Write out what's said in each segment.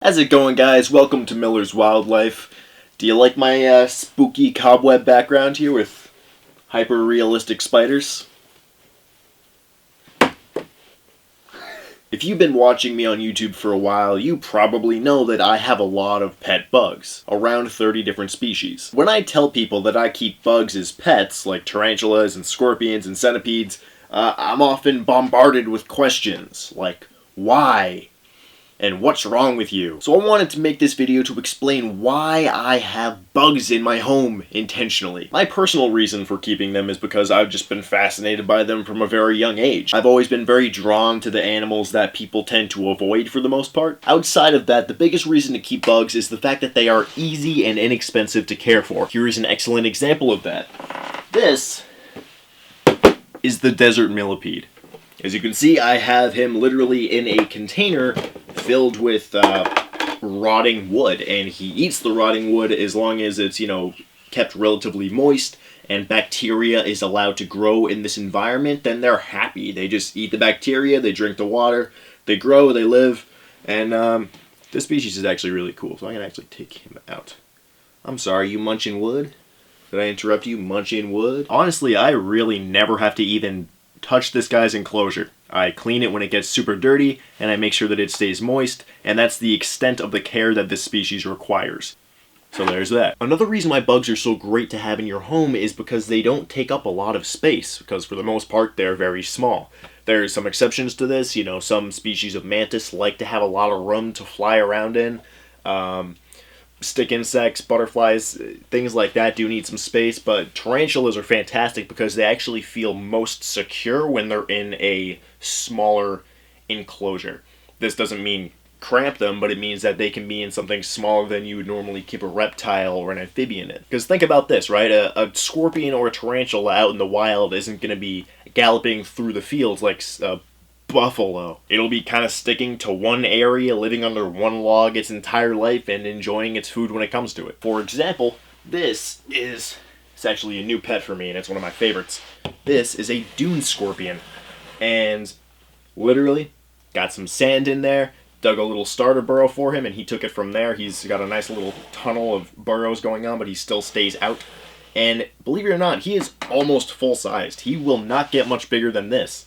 How's it going, guys? Welcome to Miller's Wildlife. Do you like my spooky cobweb background here with hyper-realistic spiders? If you've been watching me on YouTube for a while, you probably know that I have a lot of pet bugs, around 30 different species. When I tell people that I keep bugs as pets, like tarantulas and scorpions and centipedes, I'm often bombarded with questions like, why? And what's wrong with you? So I wanted to make this video to explain why I have bugs in my home intentionally. My personal reason for keeping them is because I've just been fascinated by them from a very young age. I've always been very drawn to the animals that people tend to avoid for the most part. Outside of that, the biggest reason to keep bugs is the fact that they are easy and inexpensive to care for. Here is an excellent example of that. This is the desert millipede. As you can see, I have him literally in a container filled with rotting wood, and he eats the rotting wood as long as it's, kept relatively moist and bacteria is allowed to grow in this environment. Then they're happy. They just eat the bacteria, they drink the water, they grow, they live, and this species is actually really cool, so I can actually take him out. I'm sorry, you munching wood? Did I interrupt you munching wood? Honestly, I really never have to even touch this guy's enclosure. I clean it when it gets super dirty, and I make sure that it stays moist, and that's the extent of the care that this species requires. So there's that. Another reason why bugs are so great to have in your home is because they don't take up a lot of space, because for the most part they're very small. There's some exceptions to this, some species of mantis like to have a lot of room to fly around in. Stick insects, butterflies, things like that do need some space, but tarantulas are fantastic because they actually feel most secure when they're in a smaller enclosure. This doesn't mean cramp them, but it means that they can be in something smaller than you would normally keep a reptile or an amphibian in. Because think about this, right? A scorpion or a tarantula out in the wild isn't going to be galloping through the fields like buffalo. It'll be kind of sticking to one area, living under one log its entire life, and enjoying its food when it comes to it. For example, it's actually a new pet for me, and it's one of my favorites. This is a dune scorpion, and literally got some sand in there, dug a little starter burrow for him, and he took it from there. He's got a nice little tunnel of burrows going on, but he still stays out. And believe it or not, he is almost full-sized. He will not get much bigger than this.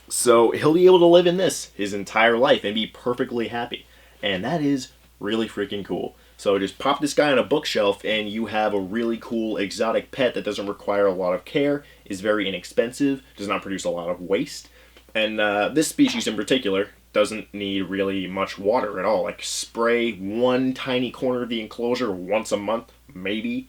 So he'll be able to live in this his entire life and be perfectly happy. And that is really freaking cool. So just pop this guy on a bookshelf and you have a really cool exotic pet that doesn't require a lot of care, is very inexpensive, does not produce a lot of waste. And this species in particular doesn't need really much water at all. Like spray one tiny corner of the enclosure once a month, maybe.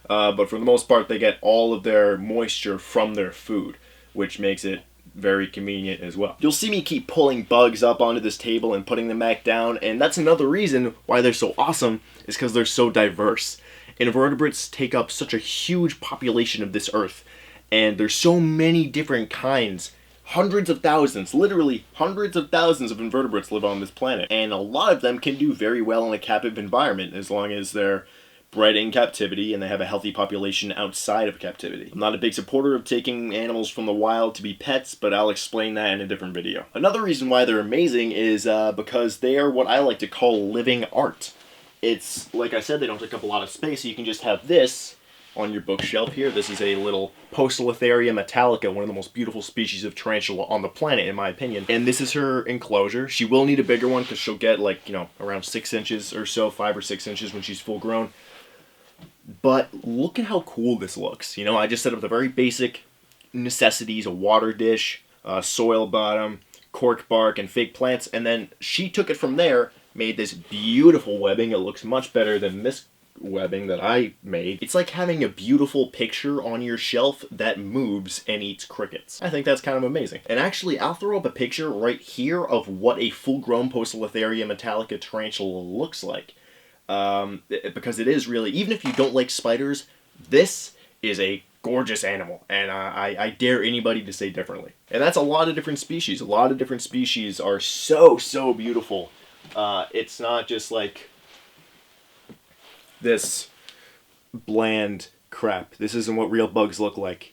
But for the most part, they get all of their moisture from their food, which makes it very convenient as well. You'll see me keep pulling bugs up onto this table and putting them back down, and that's another reason why they're so awesome, is because they're so diverse. Invertebrates take up such a huge population of this earth, and there's so many different kinds. Hundreds of thousands, literally hundreds of thousands of invertebrates live on this planet, and a lot of them can do very well in a captive environment as long as they're bred in captivity and they have a healthy population outside of captivity. I'm not a big supporter of taking animals from the wild to be pets, but I'll explain that in a different video. Another reason why they're amazing is because they are what I like to call living art. It's, like I said, they don't take up a lot of space, so you can just have this on your bookshelf here. This is a little Poecilotheria metallica, one of the most beautiful species of tarantula on the planet, in my opinion. And this is her enclosure. She will need a bigger one because she'll get around 6 inches or so, 5 or 6 inches when she's full grown. But look at how cool this looks. I just set up the very basic necessities, a water dish, soil bottom, cork bark, and fake plants, and then she took it from there, made this beautiful webbing. It looks much better than this webbing that I made. It's like having a beautiful picture on your shelf that moves and eats crickets. I think that's kind of amazing. And actually, I'll throw up a picture right here of what a full-grown Poecilotheria metallica tarantula looks like. Because it is really, even if you don't like spiders, this is a gorgeous animal, and I dare anybody to say differently. And that's a lot of different species. A lot of different species are so beautiful. It's not just like this bland crap. This isn't what real bugs look like.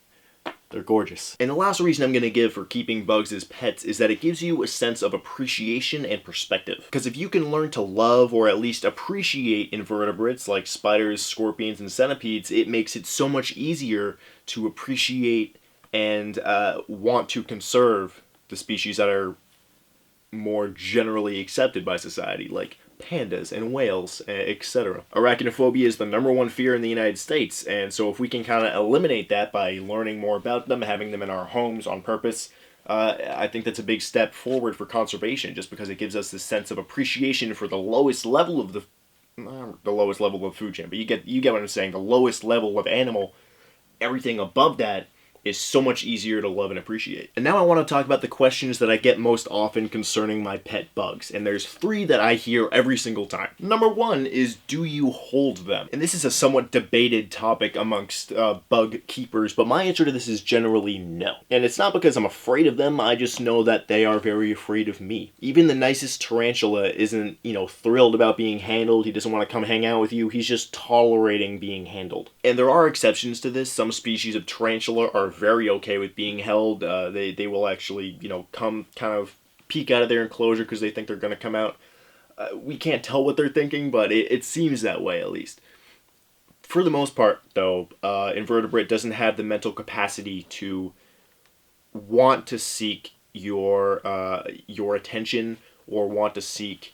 They're gorgeous. And the last reason I'm going to give for keeping bugs as pets is that it gives you a sense of appreciation and perspective. Because if you can learn to love or at least appreciate invertebrates like spiders, scorpions, and centipedes, it makes it so much easier to appreciate and want to conserve the species that are more generally accepted by society, like pandas and whales, etc. Arachnophobia is the #1 fear in the United States, and so if we can kind of eliminate that by learning more about them, having them in our homes on purpose, I think that's a big step forward for conservation, just because it gives us this sense of appreciation for the lowest level of the lowest level of food chain. But you get what I'm saying. The lowest level of animal, everything above that is so much easier to love and appreciate. And now I want to talk about the questions that I get most often concerning my pet bugs. And there's 3 that I hear every single time. Number 1 is, do you hold them? And this is a somewhat debated topic amongst bug keepers, but my answer to this is generally no. And it's not because I'm afraid of them, I just know that they are very afraid of me. Even the nicest tarantula isn't, thrilled about being handled. He doesn't want to come hang out with you. He's just tolerating being handled. And there are exceptions to this. Some species of tarantula are very okay with being held. They will actually, come kind of peek out of their enclosure because they think they're going to come out. We can't tell what they're thinking, but it seems that way at least. For the most part, though, invertebrate doesn't have the mental capacity to want to seek your attention or want to seek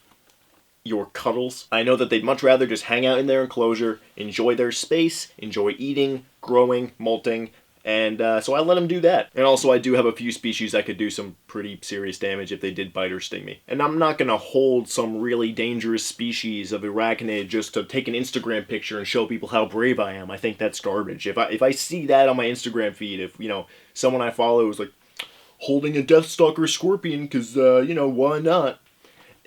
your cuddles. I know that they'd much rather just hang out in their enclosure, enjoy their space, enjoy eating, growing, molting, and so I let them do that. And also I do have a few species that could do some pretty serious damage if they did bite or sting me. And I'm not going to hold some really dangerous species of arachnid just to take an Instagram picture and show people how brave I am. I think that's garbage. If I see that on my Instagram feed, if, someone I follow is like holding a Deathstalker scorpion because, why not?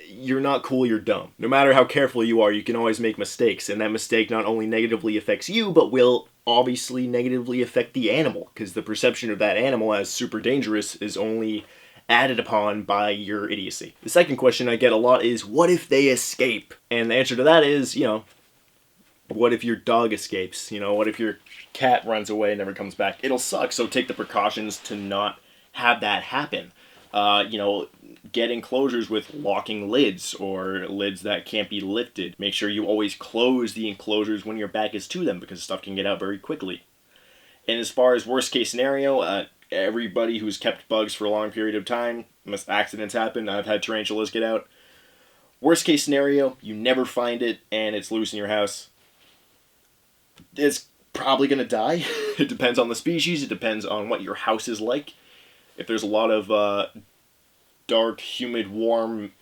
You're not cool, you're dumb. No matter how careful you are, you can always make mistakes, and that mistake not only negatively affects you, but will obviously negatively affect the animal, because the perception of that animal as super dangerous is only added upon by your idiocy. The second question I get a lot is, what if they escape? And the answer to that is, what if your dog escapes? What if your cat runs away and never comes back? It'll suck, so take the precautions to not have that happen. Get enclosures with locking lids or lids that can't be lifted. Make sure you always close the enclosures when your back is to them because stuff can get out very quickly. And as far as worst case scenario, everybody who's kept bugs for a long period of time, accidents happen. I've had tarantulas get out. Worst case scenario, you never find it and it's loose in your house. It's probably going to die. It depends on the species. It depends on what your house is like. If there's a lot of dark, humid, warm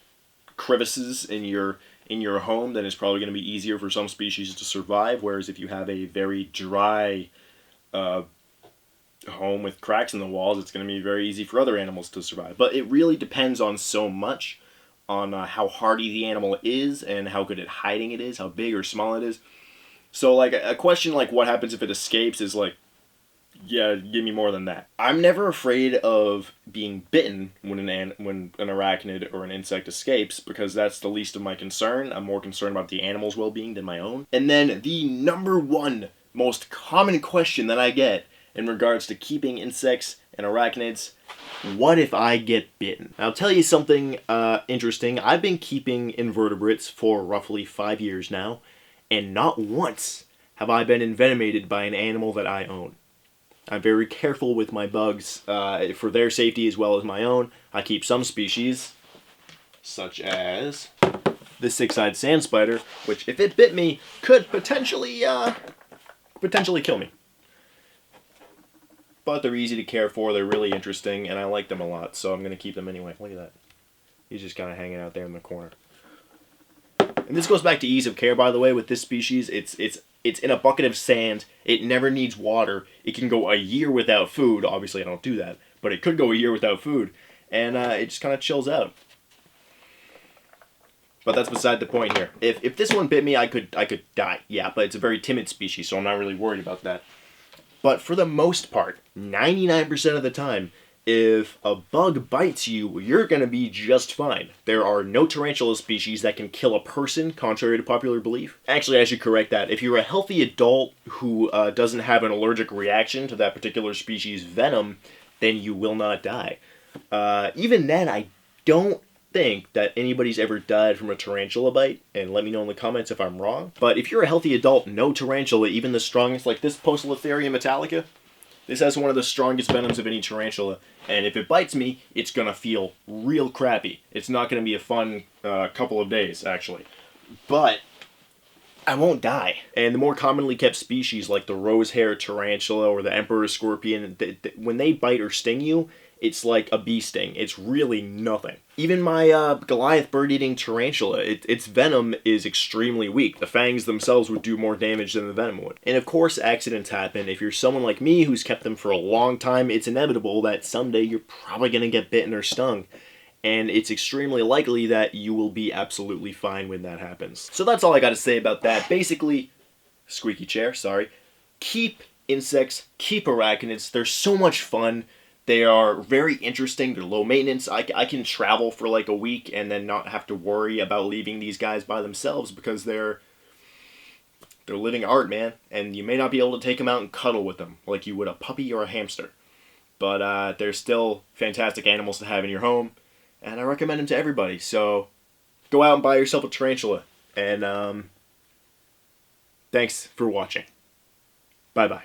crevices in your home, then it's probably going to be easier for some species to survive. Whereas if you have a very dry home with cracks in the walls, it's going to be very easy for other animals to survive. But it really depends on so much, on how hardy the animal is and how good at hiding it is, how big or small it is. So like a question like what happens if it escapes is like, yeah, give me more than that. I'm never afraid of being bitten when an arachnid or an insect escapes because that's the least of my concern. I'm more concerned about the animal's well-being than my own. And then the #1 most common question that I get in regards to keeping insects and arachnids, what if I get bitten? I'll tell you something interesting. I've been keeping invertebrates for roughly 5 years now, and not once have I been envenomated by an animal that I own. I'm very careful with my bugs for their safety as well as my own. I keep some species, such as the six-eyed sand spider, which if it bit me, could potentially kill me. But they're easy to care for, they're really interesting, and I like them a lot, so I'm going to keep them anyway. Look at that. He's just kind of hanging out there in the corner. And this goes back to ease of care, by the way, with this species. It's in a bucket of sand. It never needs water. It can go a year without food. Obviously, I don't do that. But it could go a year without food. And it just kind of chills out. But that's beside the point here. If this one bit me, I could die. Yeah, but it's a very timid species, so I'm not really worried about that. But for the most part, 99% of the time, if a bug bites you, you're going to be just fine. There are no tarantula species that can kill a person, contrary to popular belief. Actually, I should correct that. If you're a healthy adult who doesn't have an allergic reaction to that particular species' venom, then you will not die. Even then, I don't think that anybody's ever died from a tarantula bite, and let me know in the comments if I'm wrong. But if you're a healthy adult, no tarantula, even the strongest, like this Poecilotheria metallica, this has one of the strongest venoms of any tarantula, and if it bites me, it's gonna feel real crappy. It's not gonna be a fun couple of days, actually. But I won't die. And the more commonly kept species, like the rose-hair tarantula or the emperor scorpion, when they bite or sting you, it's like a bee sting. It's really nothing. Even my Goliath bird-eating tarantula, its venom is extremely weak. The fangs themselves would do more damage than the venom would. And of course, accidents happen. If you're someone like me who's kept them for a long time, it's inevitable that someday you're probably going to get bitten or stung. And it's extremely likely that you will be absolutely fine when that happens. So that's all I got to say about that. Basically, squeaky chair, sorry. Keep insects, keep arachnids. They're so much fun. They are very interesting. They're low maintenance. I can travel for like a week and then not have to worry about leaving these guys by themselves because they're living art, man. And you may not be able to take them out and cuddle with them like you would a puppy or a hamster. But they're still fantastic animals to have in your home. And I recommend them to everybody. So go out and buy yourself a tarantula. And thanks for watching. Bye-bye.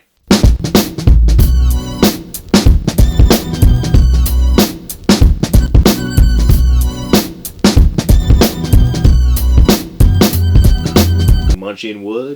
Munching wood.